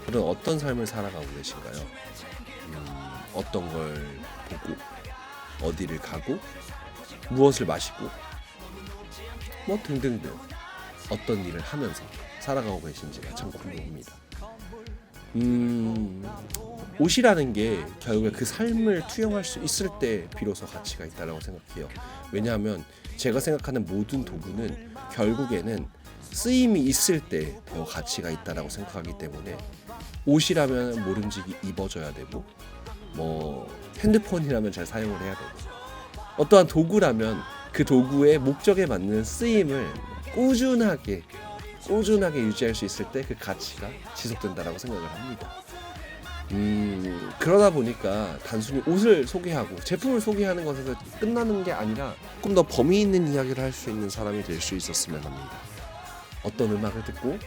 그런 어떤 삶을 살아가고 계신가요? 어떤 걸 보고 어디를 가고 무엇을 마시고 뭐 등등등 어떤 일을 하면서 살아가고 계신지가 참 궁금합니다. 옷이라는 게 결국에 그 삶을 투영할 수 있을 때 비로소 가치가 있다고 생각해요. 왜냐하면 제가 생각하는 모든 도구는 결국에는 쓰임이 있을 때 더 가치가 있다고 생각하기 때문에 옷이라면 모름지기 입어줘야 되고 뭐 핸드폰이라면 잘 사용을 해야 되고 어떠한 도구라면 그 도구의 목적에 맞는 쓰임을 꾸준하게 유지할 수 있을 때 그 가치가 지속된다라고 생각을 합니다. 그러다 보니까 단순히 옷을 소개하고 제품을 소개하는 것에서 끝나는 게 아니라 조금 더 범위 있는 이야기를 할 수 있는 사람이 될 수 있었으면 합니다. 어떤 음악을 듣고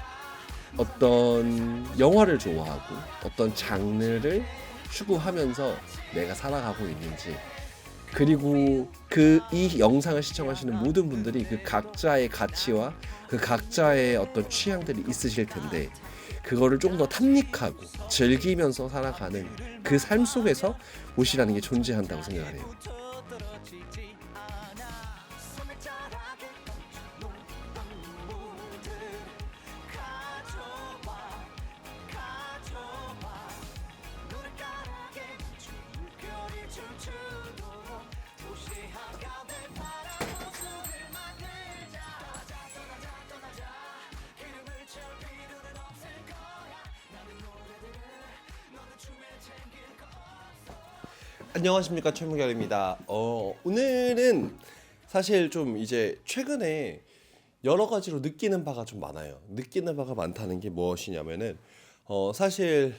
어떤 영화를 좋아하고 어떤 장르를 추구하면서 내가 살아가고 있는지, 그리고 이 영상을 시청하시는 모든 분들이 그 각자의 가치와 그 각자의 어떤 취향들이 있으실 텐데 그거를 조금 더 탐닉하고 즐기면서 살아가는 그 삶 속에서 옷이라는 게 존재한다고 생각을 해요. 안녕하십니까, 최무결입니다. 오늘은 사실 좀 이제 최근에 여러 가지로 느끼는 바가 좀 많아요. 느끼는 바가 많다는 게 무엇이냐면은 사실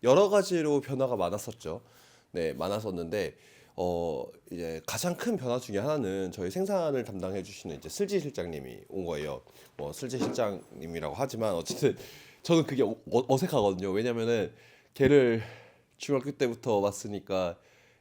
여러 가지로 변화가 많았었죠. 네, 많았었는데 이제 가장 큰 변화 중에 하나는 저희 생산을 담당해 주시는 이제 슬지 실장님이 온 거예요. 뭐 슬지 실장님이라고 하지만 어쨌든 저는 그게 어색하거든요. 왜냐면은 걔를 중학교 때부터 봤으니까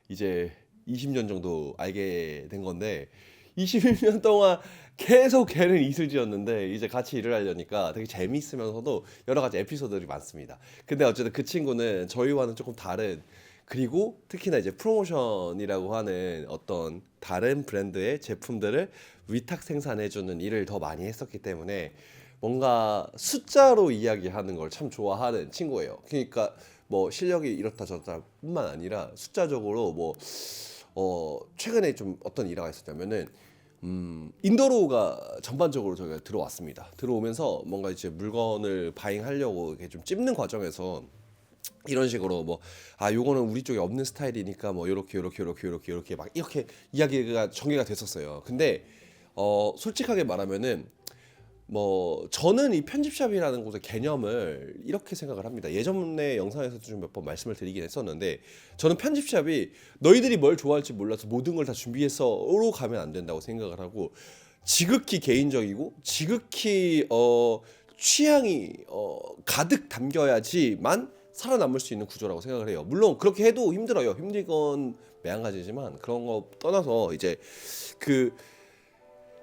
이제 20년 정도 알게 된 건데 21년 동안 계속 걔는 이슬지였는데 이제 같이 일을 하려니까 되게 재미있으면서도 여러 가지 에피소드들이 많습니다. 근데 어쨌든 그 친구는 저희와는 조금 다른, 그리고 특히나 이제 프로모션이라고 하는 어떤 다른 브랜드의 제품들을 위탁 생산해주는 일을 더 많이 했었기 때문에 뭔가 숫자로 이야기하는 걸 참 좋아하는 친구예요. 그러니까 뭐 실력이 이렇다 저렇다 뿐만 아니라 숫자적으로 뭐 최근에 좀 어떤 일화가 있었냐면은 인더로우가 전반적으로 저희가 들어왔습니다. 들어오면서 뭔가 이제 물건을 바잉하려고 이렇게 좀 찝는 과정에서 이런 식으로 뭐 요거는 우리 쪽에 없는 스타일이니까 뭐 요렇게 막 이렇게 이야기가 전개가 됐었어요. 근데 솔직하게 말하면은 뭐 저는 이 편집샵이라는 곳의 개념을 이렇게 생각을 합니다. 예전에 영상에서도 좀 몇 번 말씀을 드리긴 했었는데 저는 편집샵이 너희들이 뭘 좋아할지 몰라서 모든 걸 다 준비해서로 가면 안 된다고 생각을 하고, 지극히 개인적이고 지극히 취향이 가득 담겨야지만 살아남을 수 있는 구조라고 생각을 해요. 물론 그렇게 해도 힘들어요. 힘든 건 매한가지지만 그런 거 떠나서 이제 그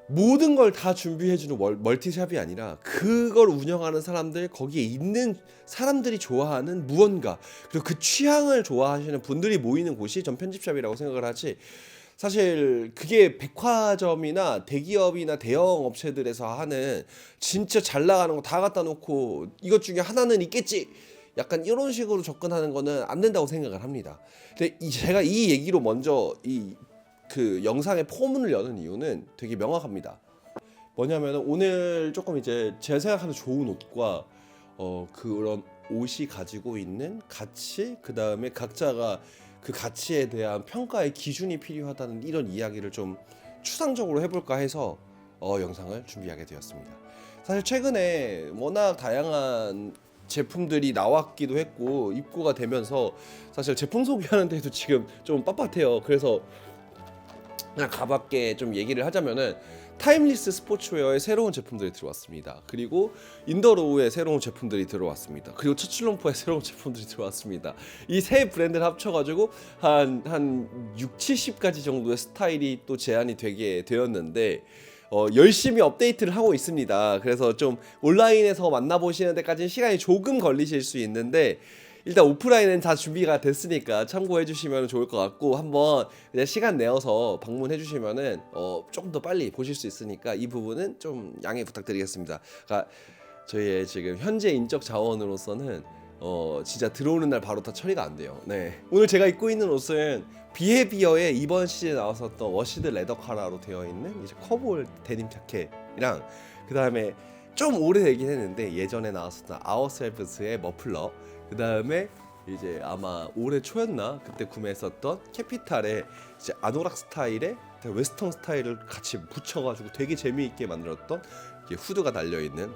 모든 걸 다 준비해주는 멀티샵이 아니라 그걸 운영하는 사람들, 거기에 있는 사람들이 좋아하는 무언가, 그리고 그 취향을 좋아하시는 분들이 모이는 곳이 전 편집샵이라고 생각을 하지, 사실 그게 백화점이나 대기업이나 대형 업체들에서 하는 진짜 잘 나가는 거 다 갖다 놓고 이것 중에 하나는 있겠지 약간 이런 식으로 접근하는 거는 안 된다고 생각을 합니다. 근데 제가 이 얘기로 먼저 그 영상의 포문을 여는 이유는 되게 명확합니다. 뭐냐면 오늘 조금 이제 제가 생각하는 좋은 옷과 그런 옷이 가지고 있는 가치, 그 다음에 각자가 그 가치에 대한 평가의 기준이 필요하다는 이런 이야기를 좀 추상적으로 해볼까 해서 영상을 준비하게 되었습니다. 사실 최근에 워낙 다양한 제품들이 나왔기도 했고 입고가 되면서 사실 제품 소개하는 데도 지금 좀 빳빳해요. 그래서 그냥 가볍게 좀 얘기를 하자면은 타임리스 스포츠웨어의 새로운 제품들이 들어왔습니다. 그리고 인더로우의 새로운 제품들이 들어왔습니다. 그리고 처칠롬프의 새로운 제품들이 들어왔습니다. 이 세 브랜드를 합쳐가지고 한 6, 70가지 정도의 스타일이 또 제안이 되게 되었는데 열심히 업데이트를 하고 있습니다. 그래서 좀 온라인에서 만나보시는 데까지는 시간이 조금 걸리실 수 있는데 일단 오프라인은 다 준비가 됐으니까 참고해 주시면 좋을 것 같고 한번 그냥 시간 내어서 방문해 주시면은 조금 더 빨리 보실 수 있으니까 이 부분은 좀 양해 부탁드리겠습니다. 그러니까 저희의 지금 현재 인적 자원으로서는 진짜 들어오는 날 바로 다 처리가 안 돼요. 네. 오늘 제가 입고 있는 옷은 비헤비어의 이번 시즌에 나왔었던 워시드 레더 카라로 되어 있는 이제 커볼 데님 자켓이랑 그 다음에 좀 오래되긴 했는데 예전에 나왔었던 아워셀브스의 머플러, 그 다음에 이제 아마 올해 초였나 그때 구매했었던 캐피탈의 이제 아노락 스타일의 웨스턴 스타일을 같이 붙여가지고 되게 재미있게 만들었던 후드가 달려 있는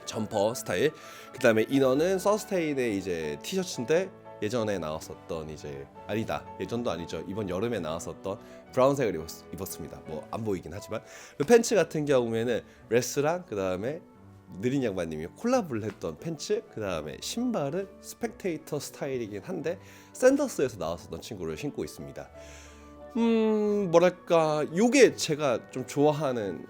점퍼 스타일. 그 다음에 이너는 서스테인의 이제 티셔츠인데 예전에 나왔었던 이제 아니다 예전도 아니죠 이번 여름에 나왔었던 브라운색을 입었습니다. 뭐 안 보이긴 하지만 팬츠 같은 경우에는 레스랑 그 다음에 느린 양반님이 콜라보를 했던 팬츠, 그 다음에 신발은 스펙테이터 스타일이긴 한데 샌더스에서 나왔었던 친구를 신고 있습니다. 뭐랄까 요게 제가 좀 좋아하는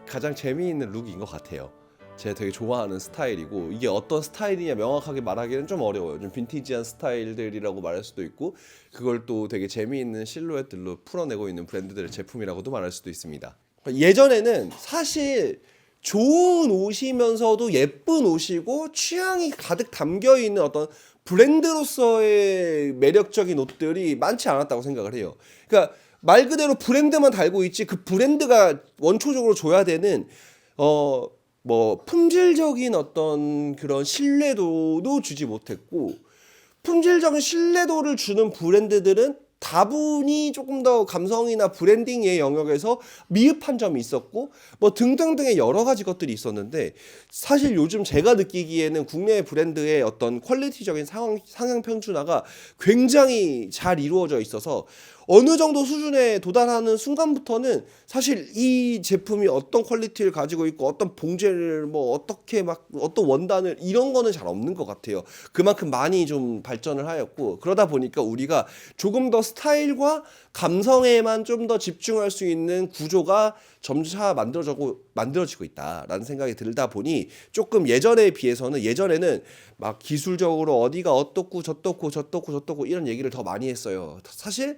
가장 재미있는 룩인 것 같아요. 제가 되게 좋아하는 스타일이고 이게 어떤 스타일이냐 명확하게 말하기는 좀 어려워요. 좀 빈티지한 스타일들이라고 말할 수도 있고 그걸 또 되게 재미있는 실루엣들로 풀어내고 있는 브랜드들의 제품이라고도 말할 수도 있습니다. 예전에는 사실 좋은 옷이면서도 예쁜 옷이고 취향이 가득 담겨있는 어떤 브랜드로서의 매력적인 옷들이 많지 않았다고 생각을 해요. 그러니까 말 그대로 브랜드만 달고 있지 그 브랜드가 원초적으로 줘야 되는 뭐 품질적인 어떤 그런 신뢰도도 주지 못했고 품질적인 신뢰도를 주는 브랜드들은 다분히 조금 더 감성이나 브랜딩의 영역에서 미흡한 점이 있었고 뭐 등등등의 여러 가지 것들이 있었는데 사실 요즘 제가 느끼기에는 국내 브랜드의 어떤 퀄리티적인 상향 평준화가 굉장히 잘 이루어져 있어서 어느 정도 수준에 도달하는 순간부터는 사실 이 제품이 어떤 퀄리티를 가지고 있고 어떤 봉제를 뭐 어떻게 막 어떤 원단을 이런 거는 잘 없는 것 같아요. 그만큼 많이 좀 발전을 하였고 그러다 보니까 우리가 조금 더 스타일과 감성에만 좀 더 집중할 수 있는 구조가 점차 만들어지고 있다라는 생각이 들다 보니 조금 예전에 비해서는 예전에는 막 기술적으로 어디가 어떻고 저떻고 이런 얘기를 더 많이 했어요. 사실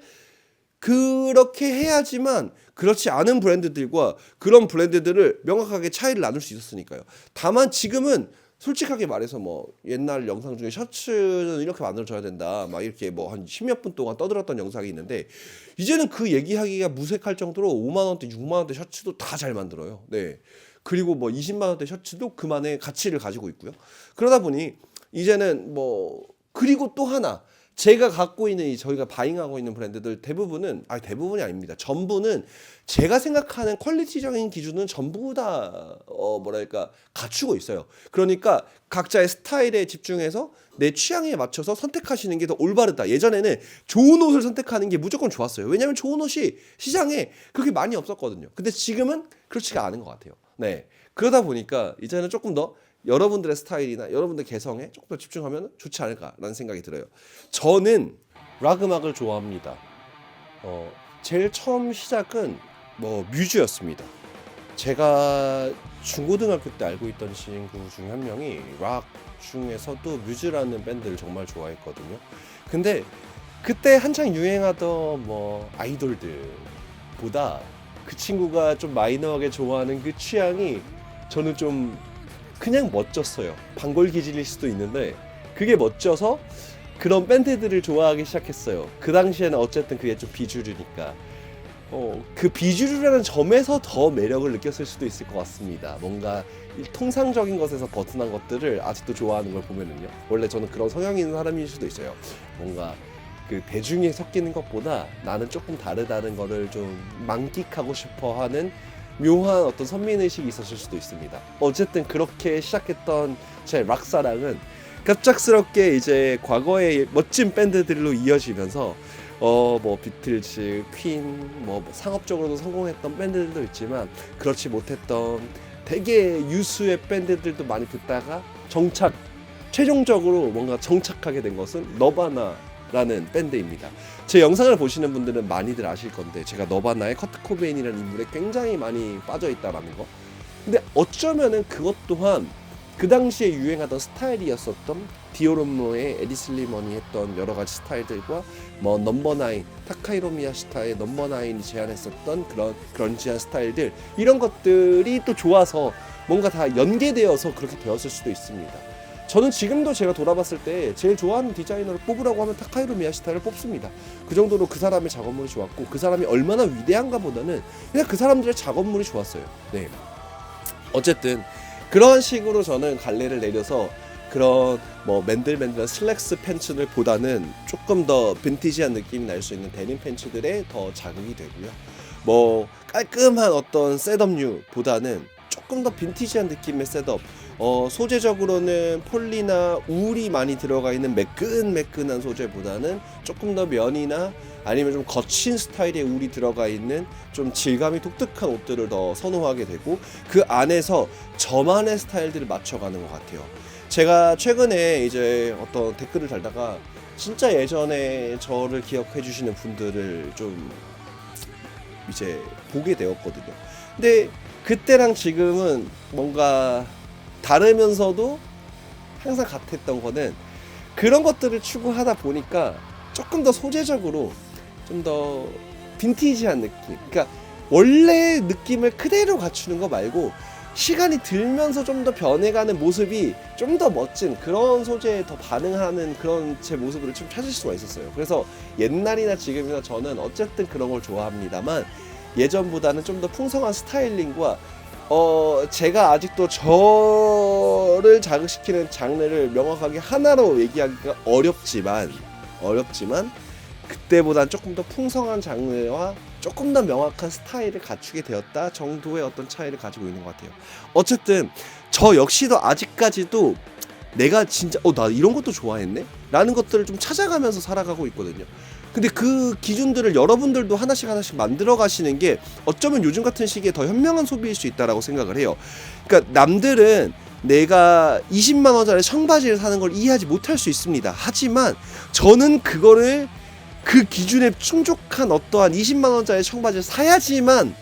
그렇게 해야지만 그렇지 않은 브랜드들과 그런 브랜드들을 명확하게 차이를 나눌 수 있었으니까요. 다만 지금은 솔직하게 말해서 뭐 옛날 영상 중에 셔츠는 이렇게 만들어져야 된다 막 이렇게 뭐 한 10몇 분 동안 떠들었던 영상이 있는데 이제는 그 얘기하기가 무색할 정도로 5만 원대 6만 원대 셔츠도 다 잘 만들어요. 네. 그리고 뭐 20만 원대 셔츠도 그만의 가치를 가지고 있고요. 그러다 보니 이제는 뭐 그리고 또 하나 제가 갖고 있는 저희가 바잉하고 있는 브랜드들 대부분이 아닙니다. 전부는 제가 생각하는 퀄리티적인 기준은 전부 다 뭐랄까 갖추고 있어요. 그러니까 각자의 스타일에 집중해서 내 취향에 맞춰서 선택하시는 게 더 올바르다. 예전에는 좋은 옷을 선택하는 게 무조건 좋았어요. 왜냐하면 좋은 옷이 시장에 그렇게 많이 없었거든요. 근데 지금은 그렇지가 않은 것 같아요. 네, 그러다 보니까 이제는 조금 더 여러분들의 스타일이나 여러분들 개성에 조금 더 집중하면 좋지 않을까라는 생각이 들어요. 저는 락 음악을 좋아합니다. 제일 처음 시작은 뭐 뮤즈였습니다. 제가 중고등학교 때 알고 있던 친구 중에 한 명이 락 중에서도 뮤즈라는 밴드를 정말 좋아했거든요. 근데 그때 한창 유행하던 뭐 아이돌들보다 그 친구가 좀 마이너하게 좋아하는 그 취향이 저는 좀 그냥 멋졌어요. 반골 기질일 수도 있는데 그게 멋져서 그런 밴드들을 좋아하기 시작했어요. 그 당시에는 어쨌든 그게 좀 비주류니까 그 비주류라는 점에서 더 매력을 느꼈을 수도 있을 것 같습니다. 뭔가 통상적인 것에서 벗어난 것들을 아직도 좋아하는 걸 보면은요. 원래 저는 그런 성향이 있는 사람일 수도 있어요. 뭔가 그 대중에 섞이는 것보다 나는 조금 다르다는 거를 좀 만끽하고 싶어하는 묘한 어떤 선민의식이 있었을 수도 있습니다. 어쨌든 그렇게 시작했던 제 락사랑은 갑작스럽게 이제 과거의 멋진 밴드들로 이어지면서 뭐 비틀즈, 퀸, 뭐 상업적으로도 성공했던 밴드들도 있지만 그렇지 못했던 되게 유수의 밴드들도 많이 듣다가 최종적으로 뭔가 정착하게 된 것은 너바나 너바나라는 밴드입니다. 제 영상을 보시는 분들은 많이들 아실 건데 제가 너바나의 커트 코베인이라는 인물에 굉장히 많이 빠져 있다라는 거. 근데 어쩌면은 그것 또한 그 당시에 유행하던 스타일이었었던 디오롬로의 에디슬리먼이 했던 여러 가지 스타일들과 뭐 넘버9 타카히로 미야시타의 넘버9이 제안했었던 그런 그런지한 스타일들, 이런 것들이 또 좋아서 뭔가 다 연계되어서 그렇게 되었을 수도 있습니다. 저는 지금도 제가 돌아봤을 때 제일 좋아하는 디자이너를 뽑으라고 하면 타카히로 미야시타를 뽑습니다. 그 정도로 그 사람의 작업물이 좋았고, 그 사람이 얼마나 위대한가 보다는 그냥 그 사람들의 작업물이 좋았어요. 네. 어쨌든 그런 식으로 저는 갈래를 내려서 그런 뭐 맨들맨들한 슬랙스 팬츠들 보다는 조금 더 빈티지한 느낌이 날 수 있는 데님 팬츠들에 더 자극이 되고요. 뭐 깔끔한 어떤 셋업류 보다는 조금 더 빈티지한 느낌의 셋업, 소재적으로는 폴리나 울이 많이 들어가 있는 매끈매끈한 소재보다는 조금 더 면이나 아니면 좀 거친 스타일의 울이 들어가 있는 좀 질감이 독특한 옷들을 더 선호하게 되고, 그 안에서 저만의 스타일들을 맞춰가는 것 같아요. 제가 최근에 이제 어떤 댓글을 달다가 진짜 예전에 저를 기억해 주시는 분들을 좀 이제 보게 되었거든요. 근데 그때랑 지금은 뭔가 다르면서도 항상 같았던 거는, 그런 것들을 추구하다 보니까 조금 더 소재적으로 좀 더 빈티지한 느낌, 그러니까 원래 느낌을 그대로 갖추는 거 말고 시간이 들면서 좀 더 변해가는 모습이 좀 더 멋진 그런 소재에 더 반응하는 그런 제 모습을 좀 찾을 수가 있었어요. 그래서 옛날이나 지금이나 저는 어쨌든 그런 걸 좋아합니다만, 예전보다는 좀 더 풍성한 스타일링과 제가 아직도 저를 자극시키는 장르를 명확하게 하나로 얘기하기가 어렵지만 그때보단 조금 더 풍성한 장르와 조금 더 명확한 스타일을 갖추게 되었다 정도의 어떤 차이를 가지고 있는 것 같아요. 어쨌든 저 역시도 아직까지도 내가 진짜 나 이런 것도 좋아했네? 라는 것들을 좀 찾아가면서 살아가고 있거든요. 근데 그 기준들을 여러분들도 하나씩 만들어 가시는 게 어쩌면 요즘 같은 시기에 더 현명한 소비일 수 있다라고 생각을 해요. 그러니까 남들은 내가 20만 원짜리 청바지를 사는 걸 이해하지 못할 수 있습니다. 하지만 저는 그거를 그 기준에 충족한 어떠한 20만 원짜리 청바지를 사야지만,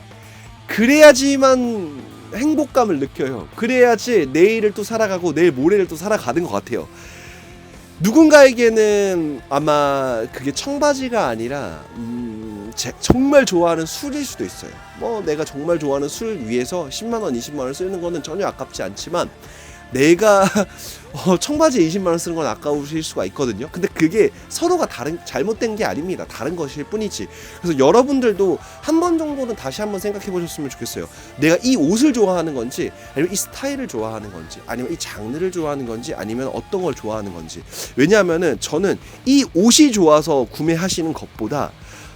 그래야지만 행복감을 느껴요. 그래야지 내일을 또 살아가고 내일 모레를 또 살아가는 것 같아요. 누군가에게는 아마 그게 청바지가 아니라 정말 좋아하는 술일 수도 있어요. 뭐 내가 정말 좋아하는 술 위해서 10만원 20만원 쓰는 거는 전혀 아깝지 않지만, 내가 청바지에 20만원 쓰는 건 아까우실 수가 있거든요. 근데 그게 서로가 잘못된 게 아닙니다. 다른 것일 뿐이지. 그래서 여러분들도 한 번 정도는 다시 한번 생각해 보셨으면 좋겠어요. 내가 이 옷을 좋아하는 건지, 아니면 이 스타일을 좋아하는 건지, 아니면 이 장르를 좋아하는 건지, 아니면 어떤 걸 좋아하는 건지. 왜냐하면은 저는 이 옷이 좋아서 구매하시는 것보다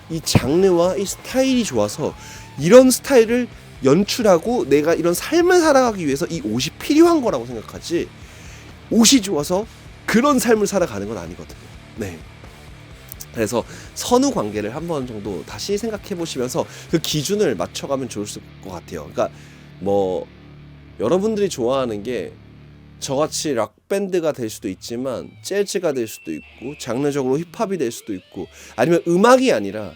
이 장르와 이 스타일이 좋아서 이런 스타일을 연출하고 내가 이런 삶을 살아가기 위해서 이 옷이 필요한 거라고 생각하지, 옷이 좋아서 그런 삶을 살아가는 건 아니거든요. 네. 그래서 선후 관계를 한 번 정도 다시 생각해 보시면서 그 기준을 맞춰가면 좋을 것 같아요. 그러니까 뭐 여러분들이 좋아하는 게 저같이 락밴드가 될 수도 있지만 재즈가 될 수도 있고 장르적으로 힙합이 될 수도 있고, 아니면 음악이 아니라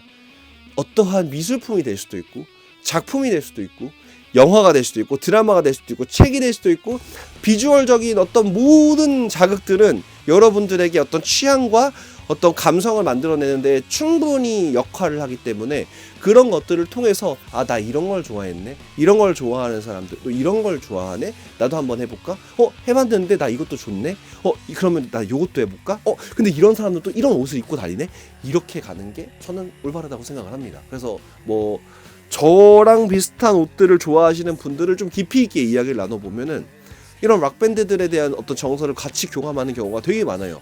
어떠한 미술품이 될 수도 있고 작품이 될 수도 있고 영화가 될 수도 있고 드라마가 될 수도 있고 책이 될 수도 있고, 비주얼적인 어떤 모든 자극들은 여러분들에게 어떤 취향과 어떤 감성을 만들어내는데 충분히 역할을 하기 때문에, 그런 것들을 통해서 나 이런 걸 좋아했네, 이런 걸 좋아하는 사람들 또 이런 걸 좋아하네, 나도 한번 해볼까, 해봤는데 나 이것도 좋네, 그러면 나 이것도 해볼까, 근데 이런 사람들 또 이런 옷을 입고 다니네, 이렇게 가는 게 저는 올바르다고 생각을 합니다. 그래서 뭐 저랑 비슷한 옷들을 좋아하시는 분들을 좀 깊이 있게 이야기를 나눠보면은 이런 락밴드들에 대한 어떤 정서를 같이 교감하는 경우가 되게 많아요.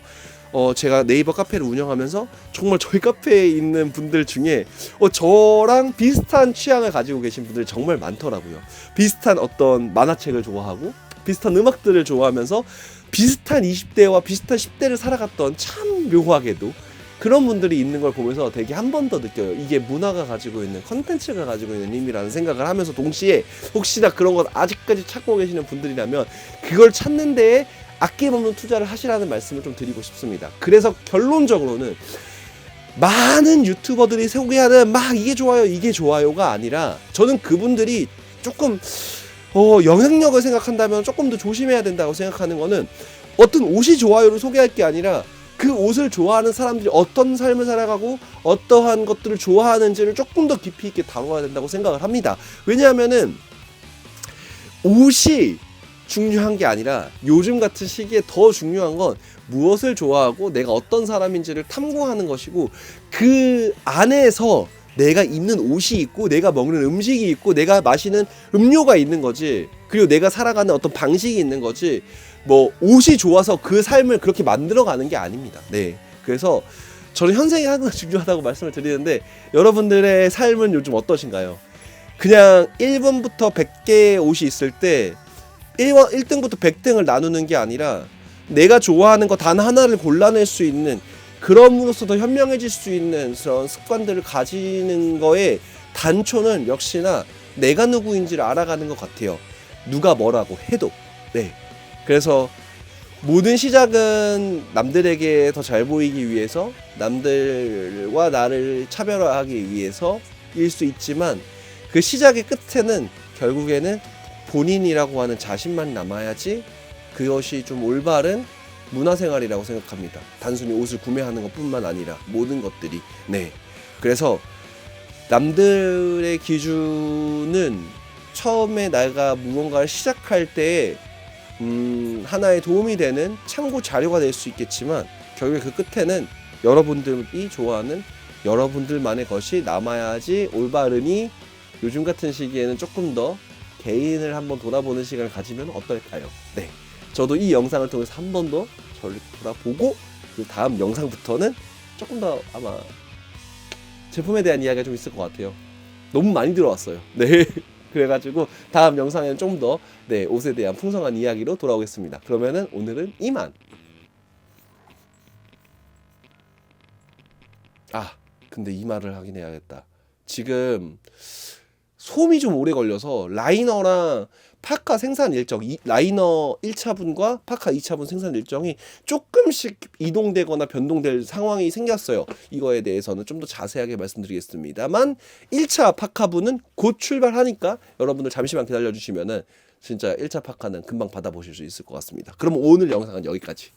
제가 네이버 카페를 운영하면서 정말 저희 카페에 있는 분들 중에 저랑 비슷한 취향을 가지고 계신 분들이 정말 많더라고요. 비슷한 어떤 만화책을 좋아하고 비슷한 음악들을 좋아하면서 비슷한 20대와 비슷한 10대를 살아갔던, 참 묘하게도 그런 분들이 있는 걸 보면서 되게 한 번 더 느껴요. 이게 문화가 가지고 있는, 컨텐츠가 가지고 있는 힘이라는 생각을 하면서, 동시에 혹시나 그런 것 아직까지 찾고 계시는 분들이라면 그걸 찾는 데에 아낌없는 투자를 하시라는 말씀을 좀 드리고 싶습니다. 그래서 결론적으로는 많은 유튜버들이 소개하는 막 이게 좋아요 이게 좋아요가 아니라, 저는 그분들이 조금 영향력을 생각한다면 조금 더 조심해야 된다고 생각하는 거는, 어떤 옷이 좋아요를 소개할 게 아니라 그 옷을 좋아하는 사람들이 어떤 삶을 살아가고 어떠한 것들을 좋아하는지를 조금 더 깊이 있게 다뤄야 된다고 생각을 합니다. 왜냐하면은 옷이 중요한 게 아니라 요즘 같은 시기에 더 중요한 건 무엇을 좋아하고 내가 어떤 사람인지를 탐구하는 것이고, 그 안에서 내가 입는 옷이 있고 내가 먹는 음식이 있고 내가 마시는 음료가 있는 거지, 그리고 내가 살아가는 어떤 방식이 있는 거지, 뭐 옷이 좋아서 그 삶을 그렇게 만들어가는 게 아닙니다. 네, 그래서 저는 현생이 항상 중요하다고 말씀을 드리는데, 여러분들의 삶은 요즘 어떠신가요? 그냥 1번부터 100개의 옷이 있을 때 1등부터 100등을 나누는 게 아니라 내가 좋아하는 거 단 하나를 골라낼 수 있는, 그럼으로써 더 현명해질 수 있는 그런 습관들을 가지는 거에 단초는 역시나 내가 누구인지를 알아가는 것 같아요. 누가 뭐라고 해도. 네. 그래서 모든 시작은 남들에게 더 잘 보이기 위해서, 남들과 나를 차별화하기 위해서일 수 있지만, 그 시작의 끝에는 결국에는 본인이라고 하는 자신만 남아야지 그것이 좀 올바른 문화생활이라고 생각합니다. 단순히 옷을 구매하는 것뿐만 아니라 모든 것들이. 네. 그래서 남들의 기준은 처음에 내가 무언가를 시작할 때 하나의 도움이 되는 참고 자료가 될 수 있겠지만, 결국에 그 끝에는 여러분들이 좋아하는 여러분들만의 것이 남아야지 올바르니, 요즘 같은 시기에는 조금 더 개인을 한번 돌아보는 시간을 가지면 어떨까요? 네, 저도 이 영상을 통해서 한 번 더 저를 돌아보고, 그 다음 영상부터는 조금 더 아마 제품에 대한 이야기가 좀 있을 것 같아요. 너무 많이 들어왔어요. 네. 그래가지고 다음 영상에는 좀 더 옷에 대한 풍성한 이야기로 돌아오겠습니다. 그러면은 오늘은 이만. 근데 이 말을 하긴 해야겠다. 지금 소음이 좀 오래 걸려서 라이너랑 파카 생산 일정, 라이너 1차분과 파카 2차분 생산 일정이 조금씩 이동되거나 변동될 상황이 생겼어요. 이거에 대해서는 좀 더 자세하게 말씀드리겠습니다만, 1차 파카분은 곧 출발하니까 여러분들 잠시만 기다려주시면은 진짜 1차 파카는 금방 받아보실 수 있을 것 같습니다. 그럼 오늘 영상은 여기까지.